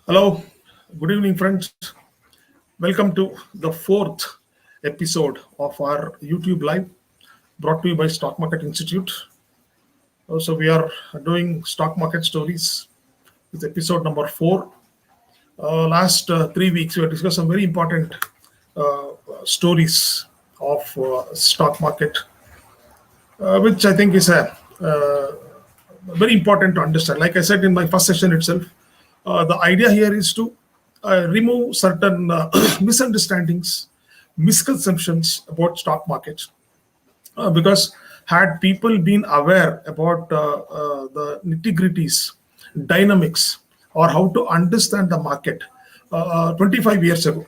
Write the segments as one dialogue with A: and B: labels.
A: Hello, good evening, friends. Welcome to the fourth episode of our YouTube Live brought to you by Stock Market Institute. So, we are doing stock market stories with episode number four. Last 3 weeks, we have discussed some very important uh, stories of stock market, which I think is a very important to understand. Like I said in my first session itself, the idea here is to remove certain misunderstandings, misconceptions about stock market. Because had people been aware about the nitty-gritties, dynamics, or how to understand the market 25 years ago,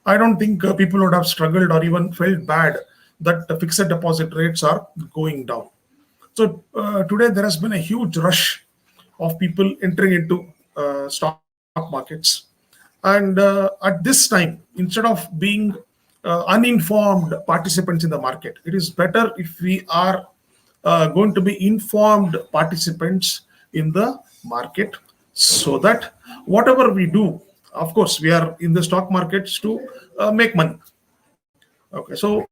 A: I don't think people would have struggled or even felt bad that the fixed deposit rates are going down. So today there has been a huge rush of people entering into stock markets, and at this time, instead of being uninformed participants in the market, it is better if we are going to be informed participants in the market, so that whatever we do, of course, we are in the stock markets to make money. Okay, so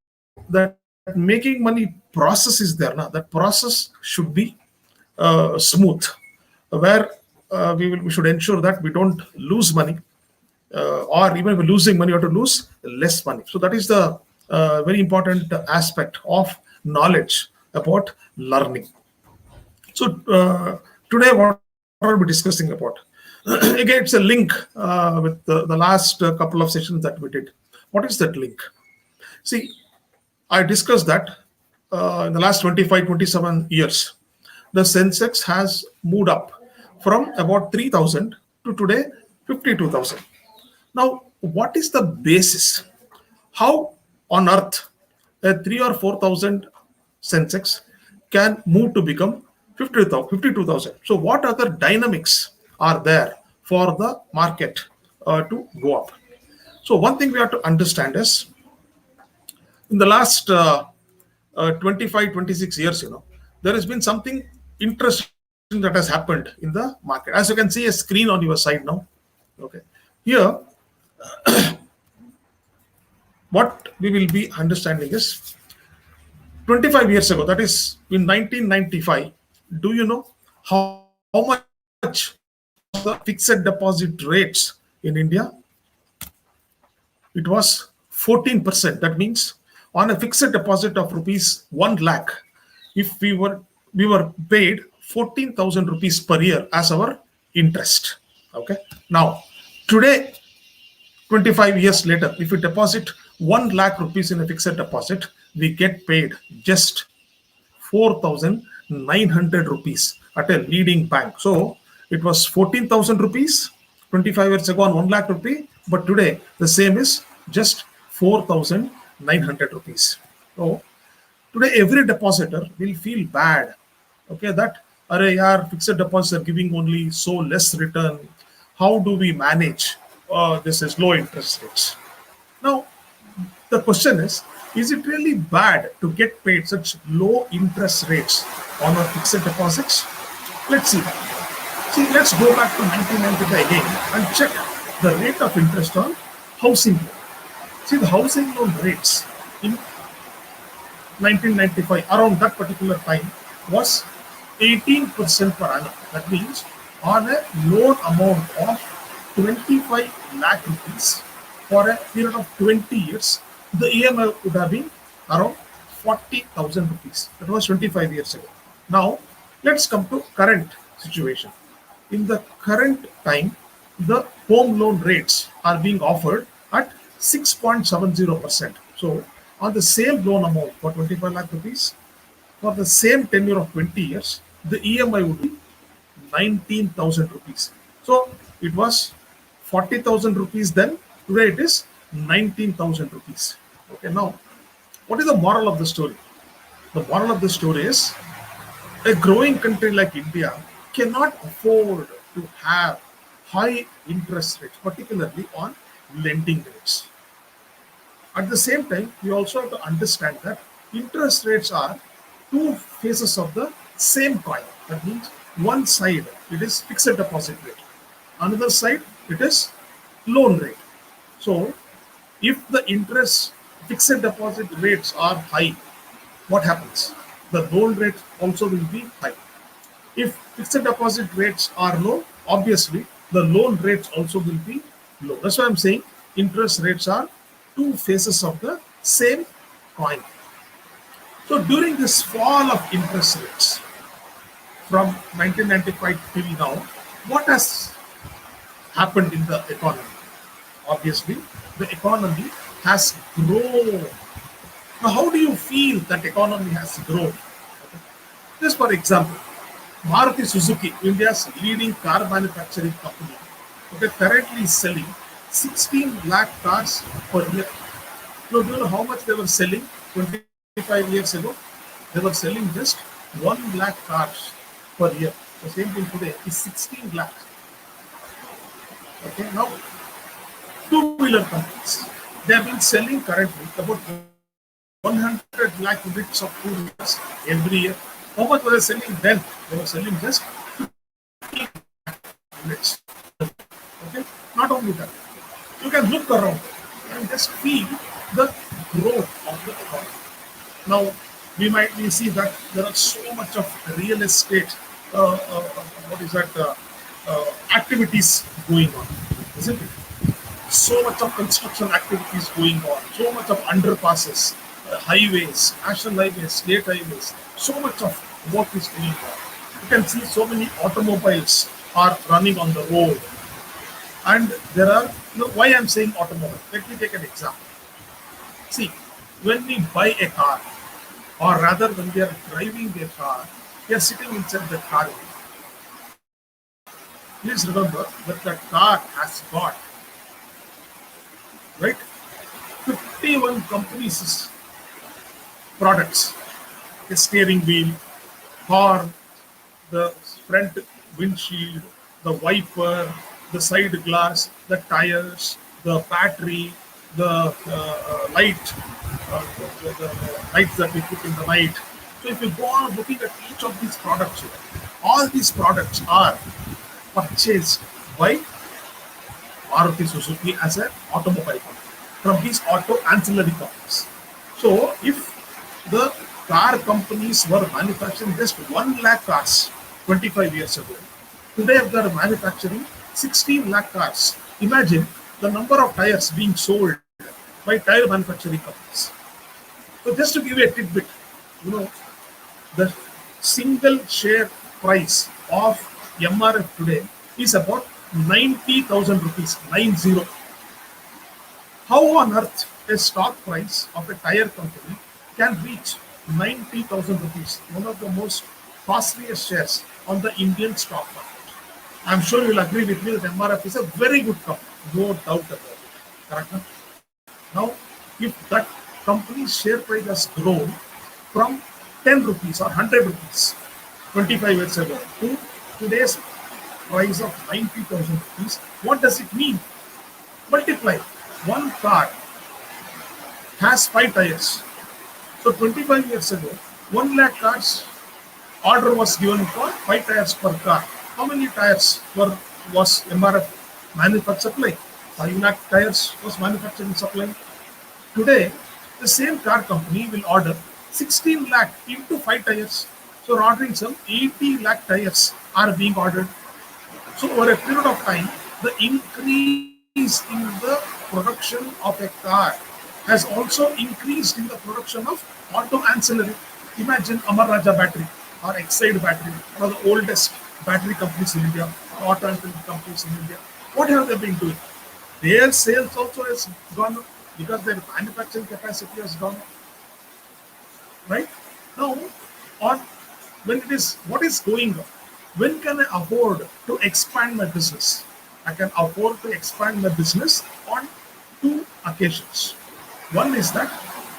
A: that making money process is there now. That process should be smooth, where we should ensure that we don't lose money, or even if we're losing money, we have to lose less money. So that is the very important aspect of knowledge about learning. So today, what are we discussing about? Again, it's a link with the last couple of sessions that we did. What is that link? See, I discussed that in the last 25, 27 years, the Sensex has moved up from about 3,000 to today 52,000. Now, what is the basis? How on earth a 3 or 4,000 Sensex can move to become 52,000? So, what other dynamics are there for the market to go up? So, one thing we have to understand is, in the last 25, 26 years, there has been something interesting that has happened in the market. As you can see a screen on your side now. Okay. Here, what we will be understanding is 25 years ago, that is in 1995, do you know how much was the fixed deposit rates in India? It was 14%. That means on a fixed deposit of rupees 1 lakh, if we were paid 14,000 rupees per year as our interest. Okay. Now, today, 25 years later, if we deposit 1 lakh rupees in a fixed deposit, we get paid just 4,900 rupees at a leading bank. So it was 14,000 rupees 25 years ago on 1 lakh rupee, but today the same is just 4,900 rupees. So today every depositor will feel bad, okay, that array yaar, fixed deposits are giving only so less return. How do we manage this is low interest rates? Now the question is it really bad to get paid such low interest rates on our fixed deposits? Let's see. See, let's go back to 1995 again and check the rate of interest on housing loan. See, the housing loan rates in 1995, around that particular time, was 18% per annum. That means on a loan amount of 25 lakh rupees for a period of 20 years, the EMI would have been around 40,000 rupees. That was 25 years ago. Now, let's come to current situation. In the current time, the home loan rates are being offered at 6.70%. So, on the same loan amount for 25 lakh rupees, for the same tenure of 20 years, the EMI would be 19,000 rupees. So, it was 40,000 rupees then, today it is 19,000 rupees. Okay, now, what is the moral of the story? The moral of the story is a growing country like India cannot afford to have high interest rates, particularly on lending rates. At the same time, we also have to understand that interest rates are two faces of the same coin. That means one side it is fixed deposit rate, another side It is loan rate. So if the interest fixed deposit rates are high, what happens? The loan rate also will be high. If fixed deposit rates are low, obviously the loan rates also will be low. That's why I'm saying interest rates are two faces of the same coin. So during this fall of interest rates from 1995 till now, what has happened in the economy? Obviously, the economy has grown. Now, how do you feel that economy has grown? Just for example, Maruti Suzuki, India's leading car manufacturing company, okay, currently is selling 16 lakh cars per year. Now, do you know how much they were selling 25 years ago? They were selling just 1 lakh cars per year. The same thing today is 16 lakh. Okay, now two-wheeler companies, they have been selling currently about 100 lakh units of two-wheelers every year. How much were they selling then? They were selling just units. Okay, not only that, you can look around and just feel the growth of the economy. Now, we see that there are so much of real estate, what is that, activities going on, isn't it? So much of construction activities going on, so much of underpasses, highways, national highways, state highways, so much of work is going on. You can see so many automobiles are running on the road. And there are, why I'm saying automobile? Let me take an example. See, when we buy a car, or rather when we are driving a car, we are sitting inside the car. Please remember that the car has got, right, 51 companies' products: the steering wheel, horn, the front windshield, the wiper, the side glass, the tires, the battery, the light, the lights that we put in the night. So if you go on looking at each of these products here, all these products are purchased by Maruti Suzuki as an automobile company from these auto ancillary companies. So if the car companies were manufacturing just 1 lakh cars 25 years ago, today they are manufacturing 16 lakh cars. Imagine the number of tires being sold by tire manufacturing companies. So just to give you a tidbit, you know, the single share price of MRF today is about 90,000 rupees, 90. How on earth a stock price of a tire company can reach 90,000 rupees, one of the most costliest shares on the Indian stock market? I'm sure you'll agree with me that MRF is a very good company, no doubt about it. Correct? Now, if that company's share price has grown from 10 rupees or 100 rupees 25 years ago to today's price of 90,000 rupees, what does it mean? Multiply. One car has 5 tires. So 25 years ago, 1 lakh cars order was given for 5 tires per car. How many tires was MRF manufactured supplying? 5 lakh tires was manufactured and supplying. Today, the same car company will order 16 lakh into 5 tires. So ordering some 80 lakh tires are being ordered. So over a period of time, the increase in the production of a car has also increased in the production of auto ancillary. Imagine Amar Raja battery or Exide battery, one of the oldest battery companies in India, auto ancillary companies in India. What have they been doing? Their sales also has gone up because their manufacturing capacity has gone up. Right? Now, on when it is what is going on? When can I afford to expand my business? I can afford to expand my business on two occasions. One is that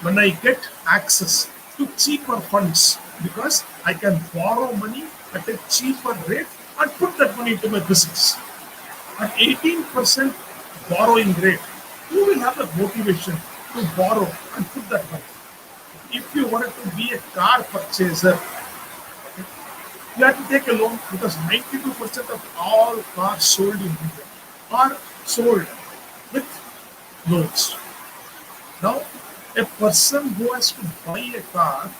A: when I get access to cheaper funds because I can borrow money at a cheaper rate and put that money into my business. At 18% borrowing rate, you will have the motivation to borrow and put that money. If you wanted to be a car purchaser, you have to take a loan because 92% of all cars sold in India are sold with loans. Now, a person who has to buy a car,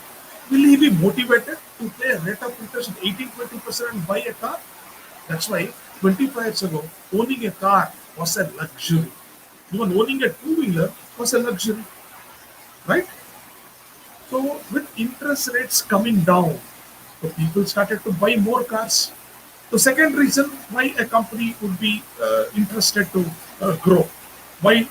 A: will he be motivated to pay a rate of interest of 18-20% and buy a car? That's why 25 years ago, owning a car was a luxury. Even owning a two-wheeler was a luxury, right? So with interest rates coming down, so people started to buy more cars. The second reason why a company would be interested to grow, why?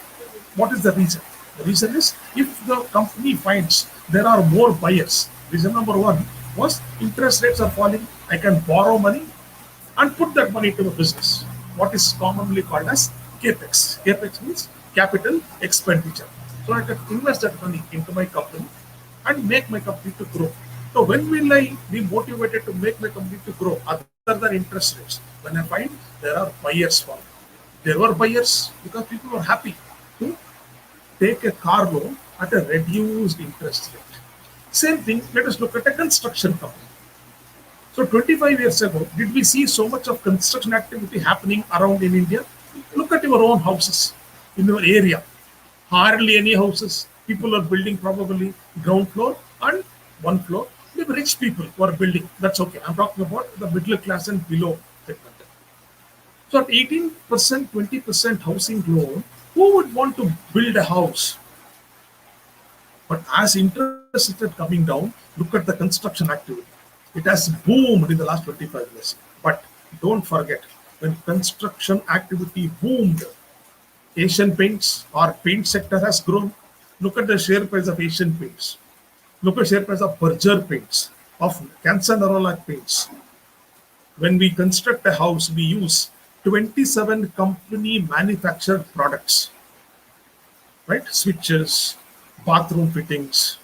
A: What is the reason? The reason is if the company finds there are more buyers. Reason number one was interest rates are falling. I can borrow money and put that money into a business. What is commonly called as capex. Capex means capital expenditure. So I can invest that money into my company and make my company to grow. So when will I be motivated to make my company to grow other than interest rates? When I find there are buyers for it. There were buyers because people were happy to take a car loan at a reduced interest rate. Same thing, let us look at a construction company. So 25 years ago, did we see so much of construction activity happening around in India? Look at your own houses in your area. Hardly any houses. People are building probably ground floor and one floor. Maybe rich people who are building. That's okay. I'm talking about the middle class and below segment. So at 18%, 20% housing loan, who would want to build a house? But as interest rates are coming down, look at the construction activity. It has boomed in the last 25 years. But don't forget, when construction activity boomed, Asian Paints or paint sector has grown. Look at the share price of Asian Paints. Look at share price of Berger Paints, of Canson Paints. When we construct a house, we use 27 company manufactured products, right? Switches, bathroom fittings,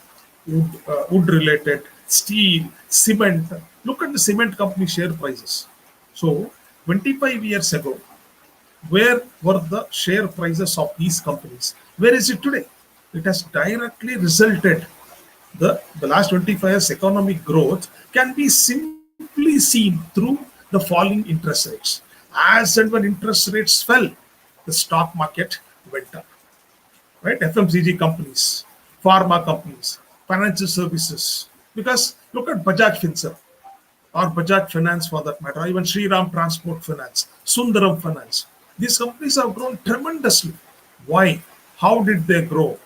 A: wood related, steel, cement. Look at the cement company share prices. So 25 years ago, where were the share prices of these companies? Where is it today? It has directly resulted. The last 25 years economic growth can be simply seen through the falling interest rates. As and when interest rates fell, the stock market went up. Right? FMCG companies, pharma companies, financial services. Because look at Bajaj Finance or Bajaj Finance for that matter, or even Shriram Transport Finance, Sundaram Finance. These companies have grown tremendously. Why? How did they grow?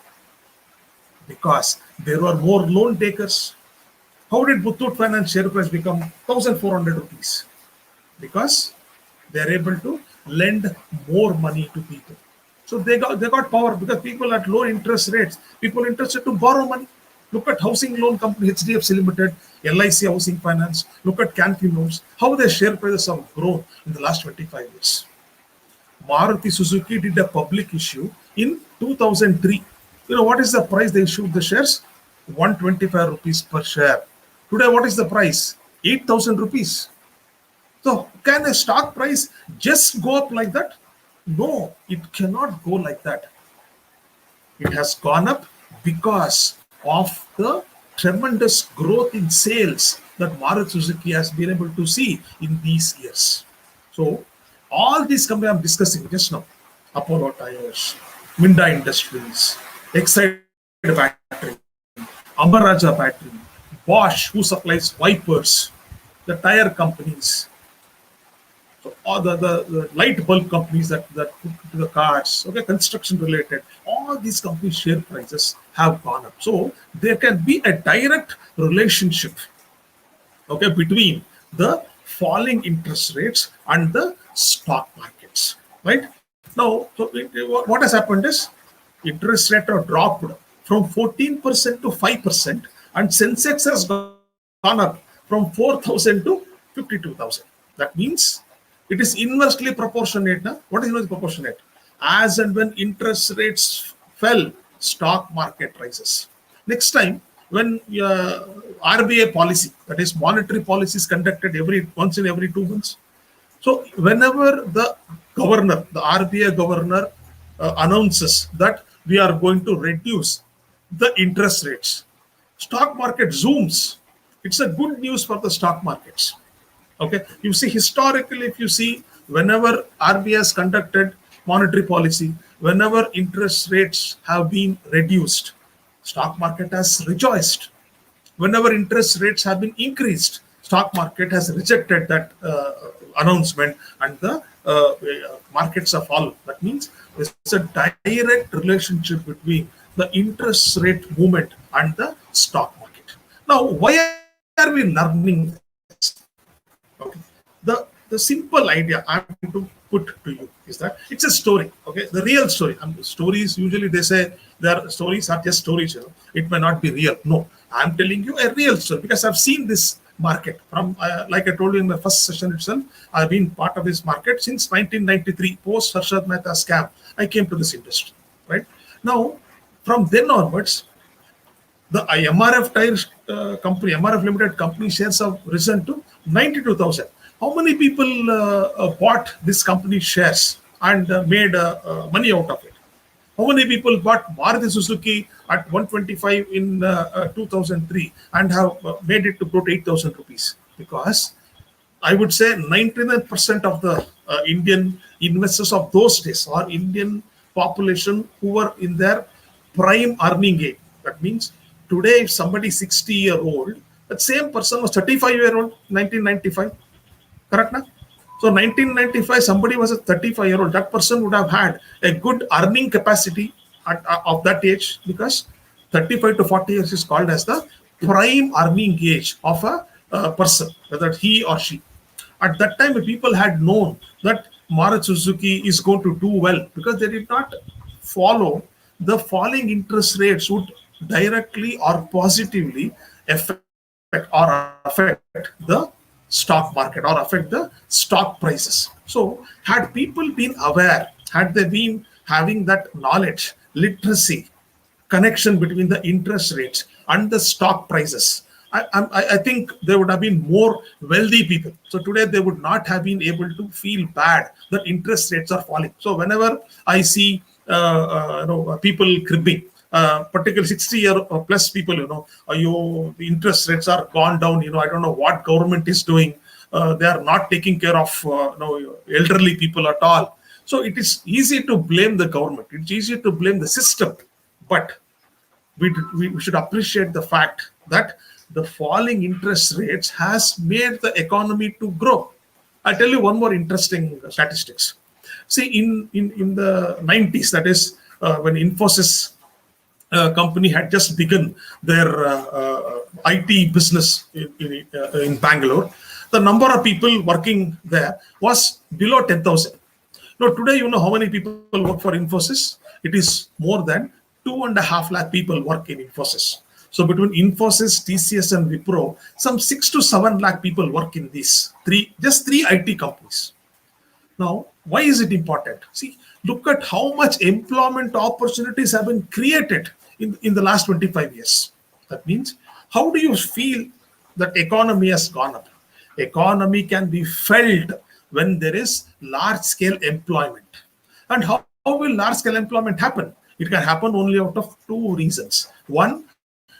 A: Because there were more loan takers. How did Muthoot Finance share price become 1,400 rupees? Because they are able to lend more money to people. So they got power because people at low interest rates, people interested to borrow money. Look at housing loan company HDFC Limited, LIC Housing Finance. Look at Canfi Loans. How their share prices have grown in the last 25 years. Maruti Suzuki did a public issue in 2003. You know what is the price they issued the shares? 125 rupees per share. Today, what is the price? 8,000 rupees. So, can a stock price just go up like that? No, it cannot go like that. It has gone up because of the tremendous growth in sales that Maruti Suzuki has been able to see in these years. So, all these companies I'm discussing just now, Apollo Tyres, Minda Industries, Exide Battery, Amaraja Battery, Bosch, who supplies wipers, the tire companies, so all the light bulb companies that put to the cars, okay, construction related, all these companies' share prices have gone up. So there can be a direct relationship, okay, between the falling interest rates and the stock markets, right? Now, so what has happened is interest rate have dropped from 14% to 5%, and Sensex has gone up from 4,000 to 52,000. That means it is inversely proportionate. Na? What is inversely proportionate? As and when interest rates fell, stock market rises. Next time, when RBI policy, that is monetary policy, is conducted once in every 2 months. So whenever the governor, the RBI governor, announces that we are going to reduce the interest rates, stock market zooms. It's a good news for the stock markets. Okay, you see historically, if you see, whenever RBI has conducted monetary policy. Whenever interest rates have been reduced, stock market has rejoiced. Whenever interest rates have been increased, stock market has rejected that announcement, and the markets have fallen. That means there's a direct relationship between the interest rate movement and the stock market. Now, why are we learning this? Okay. The simple idea I'm going to put to you is that it's a story. Okay, the real story. Stories usually they say their stories are just stories. It may not be real. No, I'm telling you a real story because I've seen this market from, like I told you in the first session itself. I've been part of this market since 1993, post Harshad Mehta scam. I came to this industry. Right now, from then onwards, the MRF Tyres company, MRF Limited company shares have risen to 92,000. How many people bought this company shares and made money out of it? How many people bought Maruti Suzuki at 125 in 2003 and have made it to go to 8,000 rupees? Because I would say 99% of the Indian investors of those days or Indian population who were in their prime earning age. That means today, if somebody 60-year-old, that same person was 35-year-old, 1995. Correct? Na? So 1995, somebody was a 35-year-old. That person would have had a good earning capacity of that age, because 35 to 40 years is called as the prime earning age of a person, whether he or she. At that time, people had known that Maruti Suzuki is going to do well because they did not follow the falling interest rates would directly or positively affect the stock market or affect the stock prices. So had people been aware, had they been having that knowledge, literacy, connection between the interest rates and the stock prices, I think there would have been more wealthy people. So today they would not have been able to feel bad that interest rates are falling. So whenever I see people cribbing, particularly 60-year plus people, the interest rates are gone down. I don't know what government is doing. They are not taking care of elderly people at all. So it is easy to blame the government. It's easy to blame the system. But we should appreciate the fact that the falling interest rates has made the economy to grow. I'll tell you one more interesting statistics. See, in the 90s, that is when Infosys company had just begun their IT business in Bangalore, the number of people working there was below 10,000. Now, today, you know how many people work for Infosys? It is more than 2.5 lakh people work in Infosys. So between Infosys, TCS, and Wipro, some 6 to 7 lakh people work in these three IT companies. Now, why is it important? See, look at how much employment opportunities have been created in the last 25 years. That means, how do you feel that economy has gone up? Economy can be felt when there is large-scale employment. And how will large-scale employment happen? It can happen only out of two reasons. One,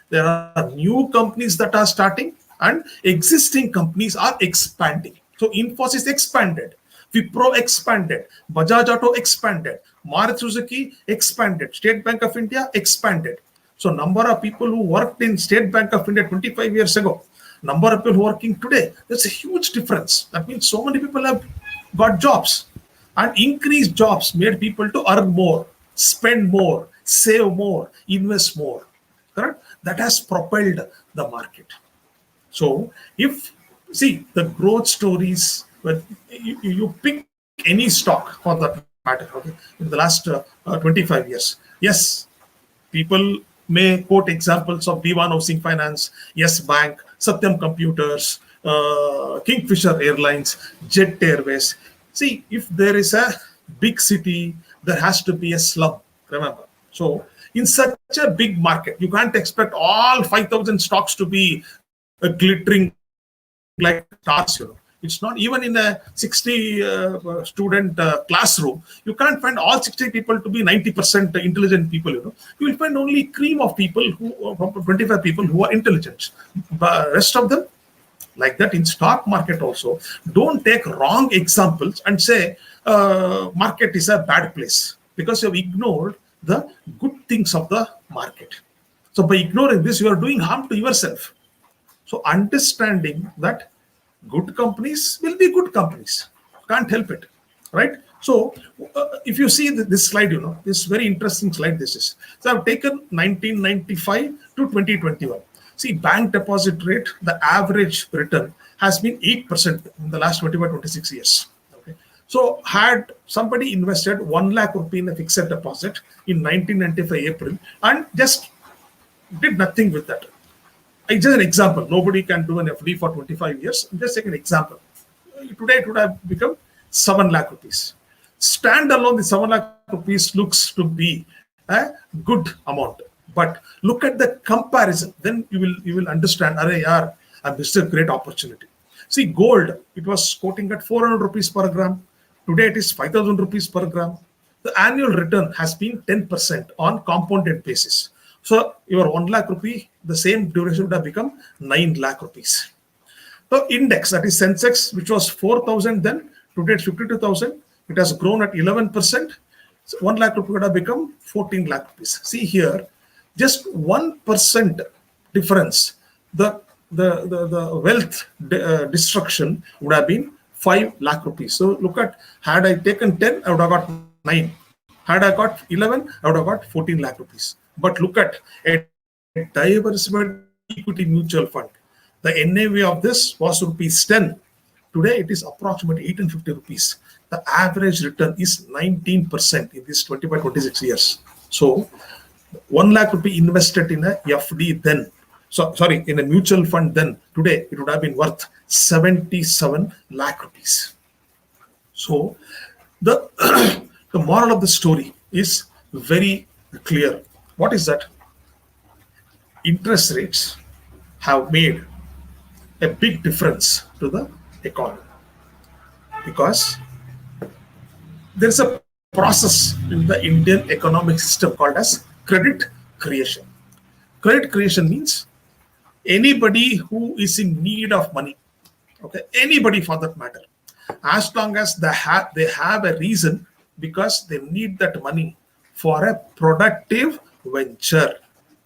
A: there are new companies that are starting and existing companies are expanding. So Infosys expanded, Wipro expanded, Bajaj Auto expanded, Maruti Suzuki expanded, State Bank of India expanded. So number of people who worked in State Bank of India 25 years ago, number of people working today, there's a huge difference. That means so many people have got jobs, and increased jobs made people to earn more, spend more, save more, invest more. Correct? That has propelled the market. So if, see, the growth stories, when you pick any stock for that matter, okay, in the last 25 years, yes, people may quote examples of B1 Housing Finance, Yes Bank, Satyam Computers, Kingfisher Airlines, Jet Airways. See, if there is a big city, there has to be a slum, remember. So in such a big market, you can't expect all 5,000 stocks to be glittering like stars. It's not even in a 60 student classroom. You can't find all 60 people to be 90% intelligent people. You will find only cream of people, 25 people who are intelligent. But rest of them, Like that in stock market also, don't take wrong examples and say market is a bad place because you've ignored the good things of the market. So by ignoring this, you are doing harm to yourself. So understanding that good companies will be good companies, can't help it, right? So if you see this slide, this very interesting slide. This is, so I've taken 1995 to 2021. See, bank deposit rate, the average return has been 8% in the last 25, 26 years. Okay. So had somebody invested 1 lakh rupee in a fixed deposit in 1995 April and just did nothing with that. It's just an example. Nobody can do an FD for 25 years. I'm just taking an example. Today it would have become 7 lakh rupees. Standalone, the 7 lakh rupees looks to be a good amount. But look at the comparison. Then you will understand, arey yaar, I missed a great opportunity. See, gold, it was quoting at 400 rupees per gram. Today it is 5,000 rupees per gram. The annual return has been 10% on compounded basis. So your 1 lakh rupee, the same duration would have become 9 lakh rupees. The index, that is Sensex, which was 4,000 then, today it's 52,000. It has grown at 11%. So 1 lakh rupee would have become 14 lakh rupees. See here, just 1% difference. The wealth destruction would have been 5 lakh rupees. So look at, had I taken 10, I would have got 9. Had I got 11, I would have got 14 lakh rupees. But look at a diversified equity mutual fund. The NAV of this was rupees 10. Today it is approximately 1850 rupees. The average return is 19% in these 25, 26 years. So 1 lakh rupee invested in a FD then, so sorry, in a mutual fund then, today it would have been worth 77 lakh rupees. So the the moral of the story is very clear. What is that? Interest rates have made a big difference to the economy because there's a process in the Indian economic system called as credit creation. Credit creation means anybody who is in need of money, okay, anybody for that matter, as long as they have a reason because they need that money for a productive venture.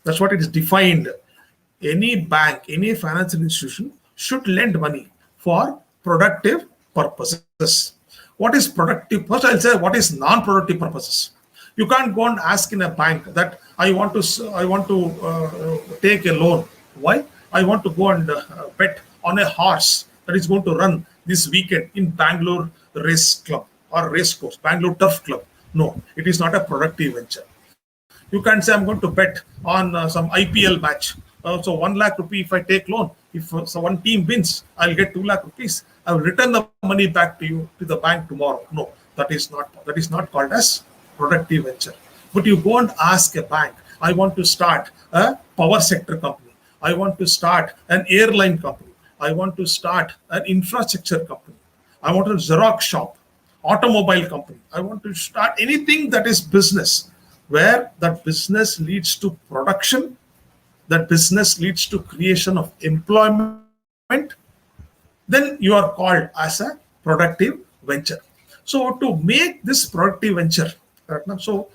A: That's what it is defined. Any bank, any financial institution should lend money for productive purposes. What is productive? First, I'll say what is non-productive purposes. You can't go and ask in a bank that I want to take a loan. Why? I want to go and bet on a horse that is going to run this weekend in Bangalore Race Club or Race Course, Bangalore Turf Club. No, it is not a productive venture. You can't say I'm going to bet on some IPL match. So 1 lakh rupee if I take loan, if so one team wins, I'll get 2 lakh rupees. I will return the money back to you to the bank tomorrow. No, that is not called as productive venture. But you go and ask a bank, I want to start a power sector company. I want to start an airline company. I want to start an infrastructure company. I want a Xerox shop, automobile company. I want to start anything that is business, where that business leads to production, that business leads to creation of employment, then you are called as a productive venture. So to make this productive venture, so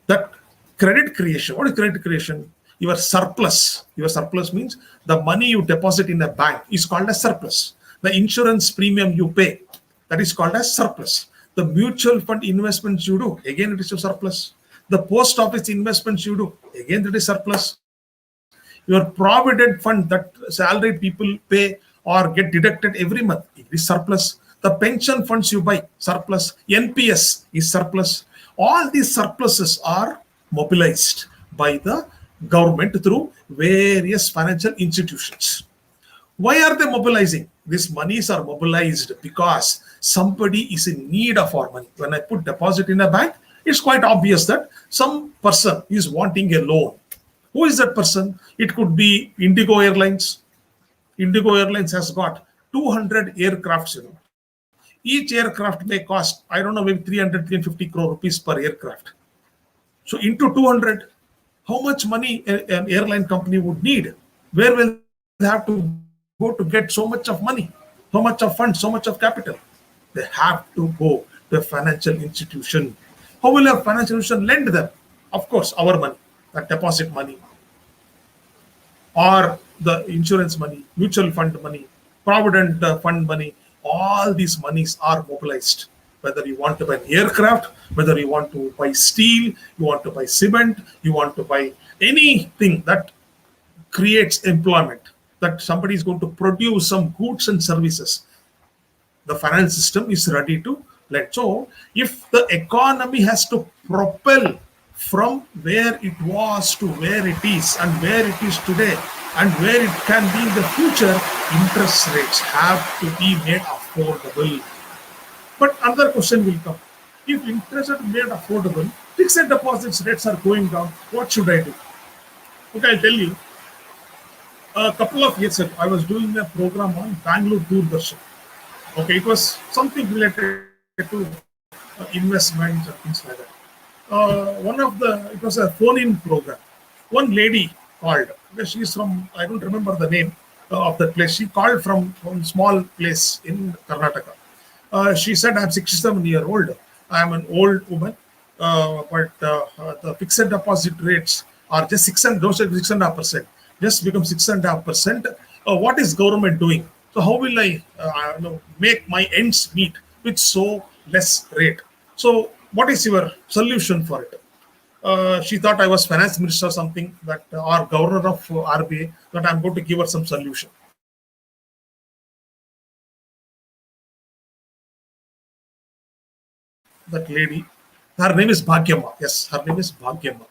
A: that credit creation, what is credit creation? Your surplus means the money you deposit in a bank is called a surplus. The insurance premium you pay, that is called as surplus. The mutual fund investments you do, again it is a surplus. The post office investments you do, again it is surplus. Your provident fund that salaried people pay or get deducted every month, it is surplus. The pension funds you buy, surplus. NPS is surplus. All these surpluses are mobilized by the government through various financial institutions. Why are they mobilizing? These monies are mobilized because somebody is in need of our money. When I put deposit in a bank, it's quite obvious that some person is wanting a loan. Who is that person? It could be Indigo Airlines. Indigo Airlines has got 200 aircrafts. Each aircraft may cost, I don't know, maybe 300, 350 crore rupees per aircraft. So into 200, how much money an airline company would need? Where will they have to go to get so much of money, so much of funds, so much of capital? They have to go to a financial institution. How will a financial institution lend them? Of course, our money, that deposit money, or the insurance money, mutual fund money, provident fund money, all these monies are mobilized. Whether you want to buy an aircraft, whether you want to buy steel, you want to buy cement, you want to buy anything that creates employment, that somebody is going to produce some goods and services, the finance system is ready to let. So, if the economy has to propel from where it was to where it is and where it is today and where it can be in the future, interest rates have to be made affordable. But another question will come. If interest are made affordable, fixed deposits rates are going down, what should I do? Okay, I'll tell you. A couple of years ago, I was doing a program on Bangalore Doordarshan. Okay, it was something related to investments and things like that. It was a phone-in program. One lady called. She's from, I don't remember the name of that place. She called from one small place in Karnataka. She said, I'm 67-year-old. I'm an old woman, but the fixed deposit rates are just 6.5%. Just become 6.5%. What is government doing? So how will I make my ends meet with so less rate? So what is your solution for it? She thought I was finance minister or something, that or governor of RBA, that I'm going to give her some solution. That lady, her name is Bhagyama. Yes, her name is Bhagyama.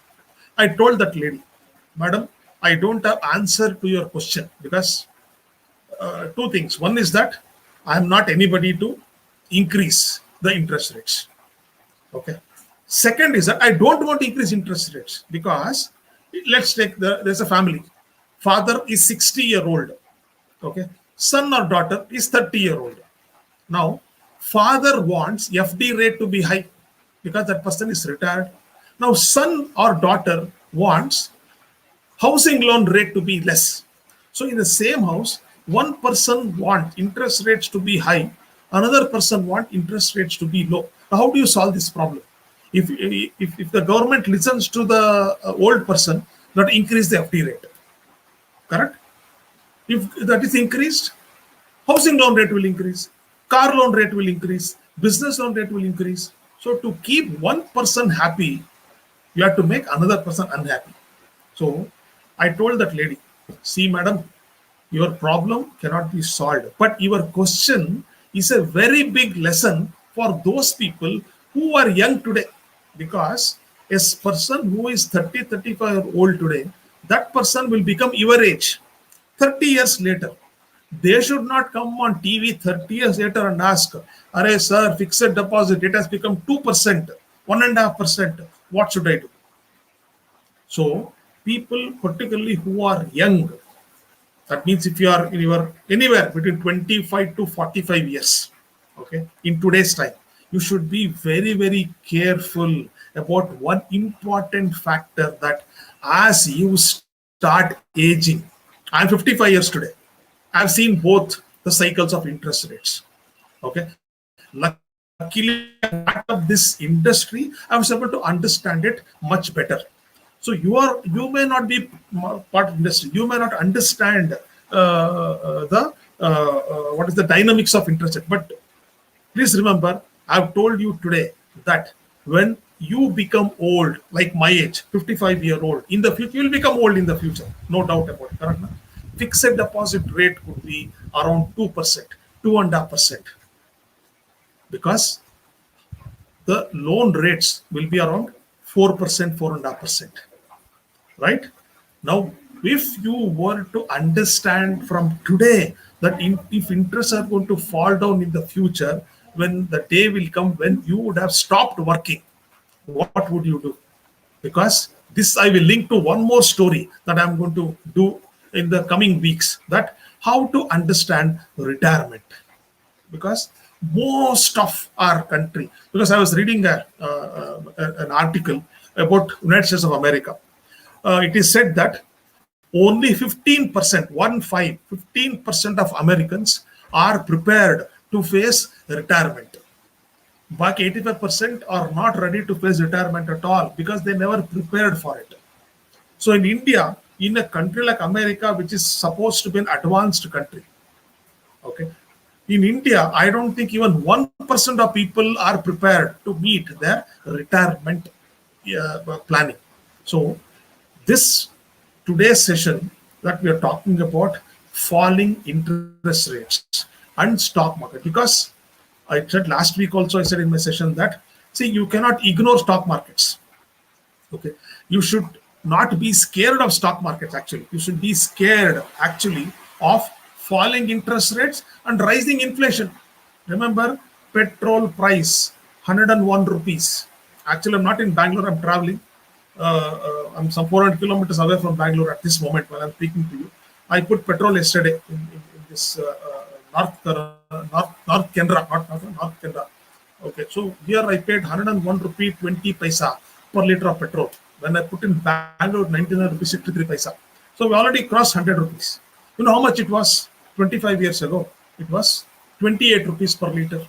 A: I told that lady, Madam, I don't have answer to your question because two things. One is that I am not anybody to increase the interest rates. Okay. Second is that I don't want to increase interest rates because let's take there's a family. Father is 60-year-old. Okay. Son or daughter is 30-year-old. Now, father wants FD rate to be high because that person is retired. Now, son or daughter wants housing loan rate to be less. So in the same house, one person wants interest rates to be high, another person wants interest rates to be low. Now, how do you solve this problem? If the government listens to the old person, not increase the FD rate, correct? If that is increased, housing loan rate will increase, car loan rate will increase, business loan rate will increase. So to keep one person happy, you have to make another person unhappy. So I told that lady, see, madam, your problem cannot be solved. But your question is a very big lesson for those people who are young today. Because a person who is 30, 35-year-old today, that person will become your age 30 years later. They should not come on TV 30 years later and ask, Arey sir, fixed deposit, it has become 2%, 1.5%. What should I do? So people, particularly who are young, that means if you are anywhere between 25 to 45 years, okay, in today's time, you should be very, very careful about one important factor, that as you start aging, I'm 55 years today. I've seen both the cycles of interest rates. Okay. Luckily, part of this industry, I was able to understand it much better. So you may not be part of industry. You may not understand what is the dynamics of interest rate. But please remember, I've told you today that when you become old, like my age, 55-year-old, in the future, you will become old in the future. No doubt about it. Correct? Fixed deposit rate could be around 2%, 2.5%. Because the loan rates will be around 4%, 4.5%. Right? Now, if you were to understand from today that if interests are going to fall down in the future, when the day will come when you would have stopped working, what would you do? Because this I will link to one more story that I'm going to do in the coming weeks, that how to understand retirement. Because most of our country, because I was reading an article about United States of America. It is said that only 15%, 15% of Americans are prepared to face retirement. But 85% are not ready to face retirement at all because they never prepared for it. So in India, in a country like America, which is supposed to be an advanced country, okay, in India, I don't think even 1% of people are prepared to meet their retirement planning. So this today's session that we are talking about falling interest rates and stock market, because I said last week also, I said in my session that see, you cannot ignore stock markets. Okay, you should not be scared of stock markets. Actually, you should be scared actually of falling interest rates and rising inflation. Remember, petrol price 101 rupees. Actually, I'm not in Bangalore, I'm traveling. I'm some 400 kilometers away from Bangalore at this moment while I'm speaking to you. I put petrol yesterday in this North Canada, not North Canada. Okay, so here I paid 101 rupee 20 paisa per liter of petrol. When I put in Bangalore, 99 rupees 63 paisa. So we already crossed 100 rupees. You know how much it was 25 years ago? It was 28 rupees per liter.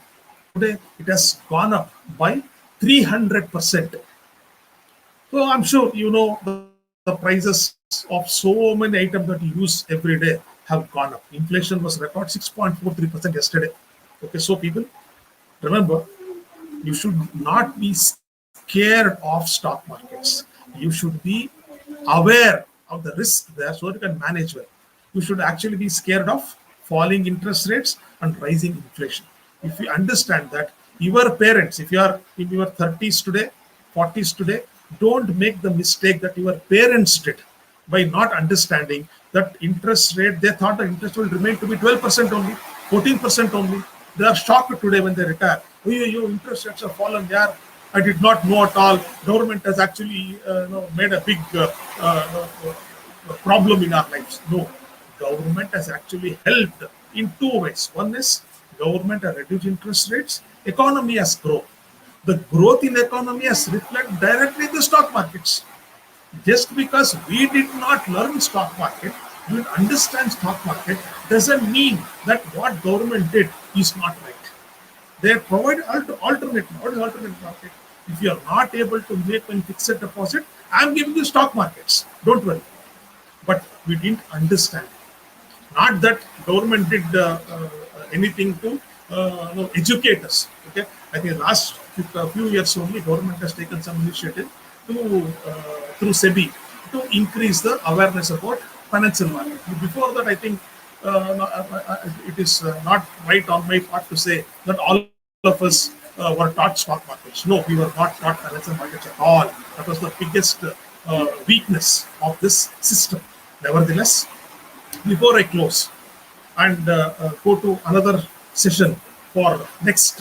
A: Today it has gone up by 300%. So I'm sure you know the prices of so many items that you use every day have gone up. Inflation was record 6.43% yesterday. Okay, so people, remember, you should not be scared of stock markets. You should be aware of the risk there so that you can manage well. You should actually be scared of falling interest rates and rising inflation. If you understand that your parents, if you are in your 30s today, 40s today, don't make the mistake that your parents did by not understanding that interest rate. They thought the interest will remain to be 12% only, 14% only. They are shocked today when they retire. Oh, your interest rates have fallen. Yeah, I did not know at all. Government has actually made a big problem in our lives. No, government has actually helped in two ways. One is government has reduced interest rates. Economy has grown. The growth in economy has reflected directly in the stock markets. Just because we did not learn stock market, we didn't understand stock market, doesn't mean that what government did is not right. They provide alternate. What is alternate market? If you are not able to make a fixed deposit, I'm giving you stock markets. Don't worry. But we didn't understand. Not that government did anything to educate us. Okay, I think last few years only government has taken some initiative to through SEBI to increase the awareness about financial market. Before that, I think it is not right on my part to say that all of us were taught stock markets. No, we were not taught financial markets at all. That was the biggest weakness of this system. Nevertheless, before I close and go to another session for next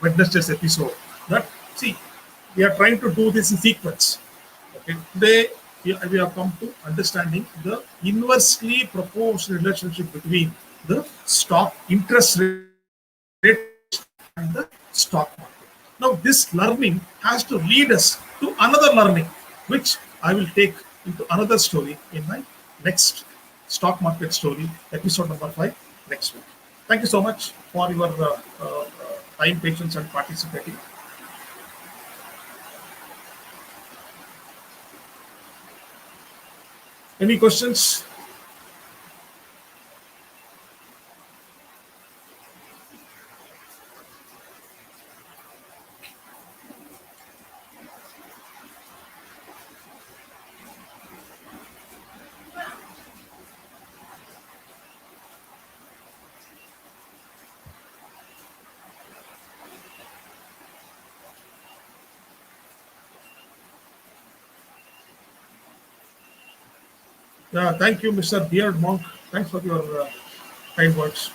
A: Wednesday's episode, that see, we are trying to do this in sequence. Okay, today we have come to understanding the inversely proportional relationship between the stock interest rate and the stock market. Now, this learning has to lead us to another learning, which I will take into another story in my next stock market story, episode number 5, next week. Thank you so much for your time, patience, and participating. Any questions? Yeah, thank you, Mr. Beard Monk. Thanks for your kind words.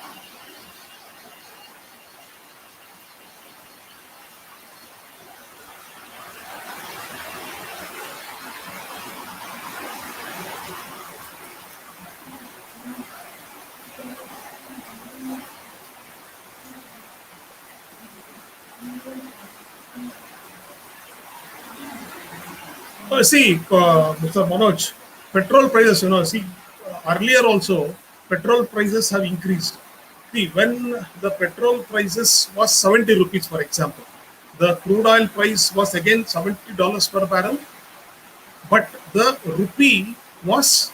A: See, Mr. Manoj, petrol prices, see, earlier also, petrol prices have increased. See, when the petrol prices was 70 rupees, for example, the crude oil price was again $70 per barrel, but the rupee was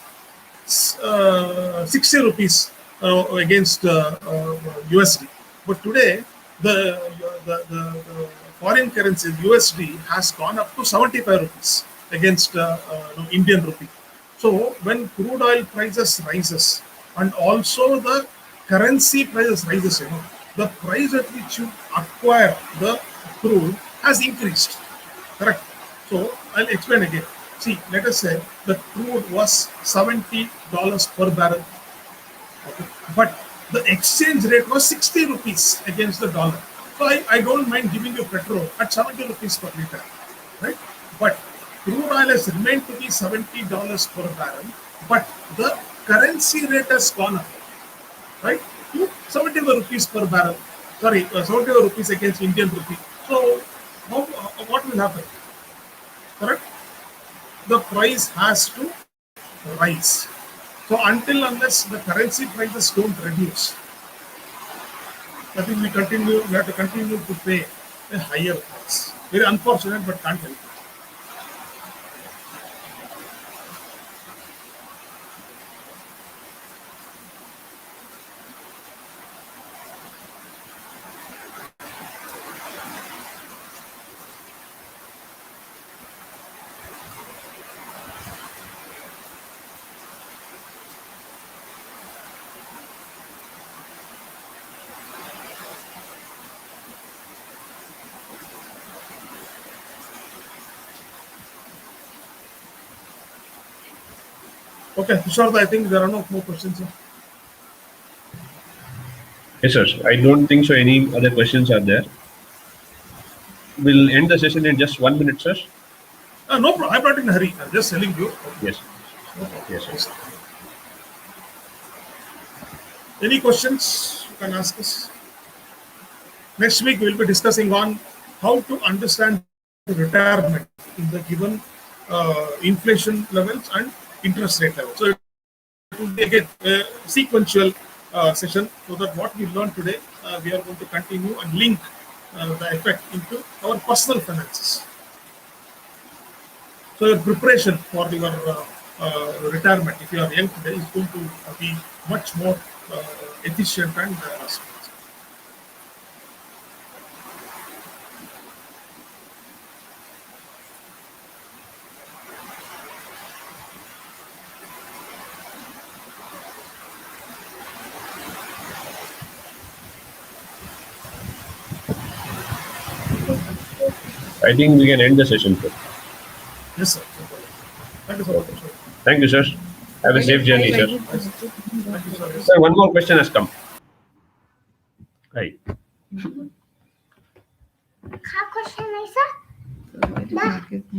A: 60 rupees against USD. But today, the foreign currency USD has gone up to 75 rupees against Indian rupee. So when crude oil prices rises and also the currency prices rises, the price at which you acquire the crude has increased. Correct. So I'll explain again. See, let us say the crude was $70 per barrel, okay, but the exchange rate was 60 rupees against the dollar. So I don't mind giving you petrol at 70 rupees per liter, right? But crude oil has remained to be $70 per barrel, but the currency rate has gone up, right? To 75 rupees per barrel. Sorry, 75 rupees against Indian rupee. So what will happen? Correct? The price has to rise. So until unless the currency prices don't reduce, I think we have to continue to pay a higher price. Very unfortunate, but can't help it. Okay, Tushar, I think there are no more questions here.
B: Yes, sir. I don't think so. Any other questions are there? We'll end the session in just 1 minute, sir.
A: No problem. I'm not in a hurry. I'm just telling you.
B: Yes.
A: No problem.
B: Yes, sir.
A: Any questions you can ask us? Next week we'll be discussing on how to understand retirement in the given inflation levels and interest rate levels. So it will be again a sequential session, so that what we learned today, we are going to continue and link the effect into our personal finances. So your preparation for your retirement, if you are young today, is going to be much more efficient and smooth.
B: I think we can end the session, sir.
A: Yes, sir. Thank you so much.
B: Thank you, sir. Have a safe journey, sir.
A: Thank you, sir.
B: Sir, one more question has come. Hi.
C: हा question आहे sir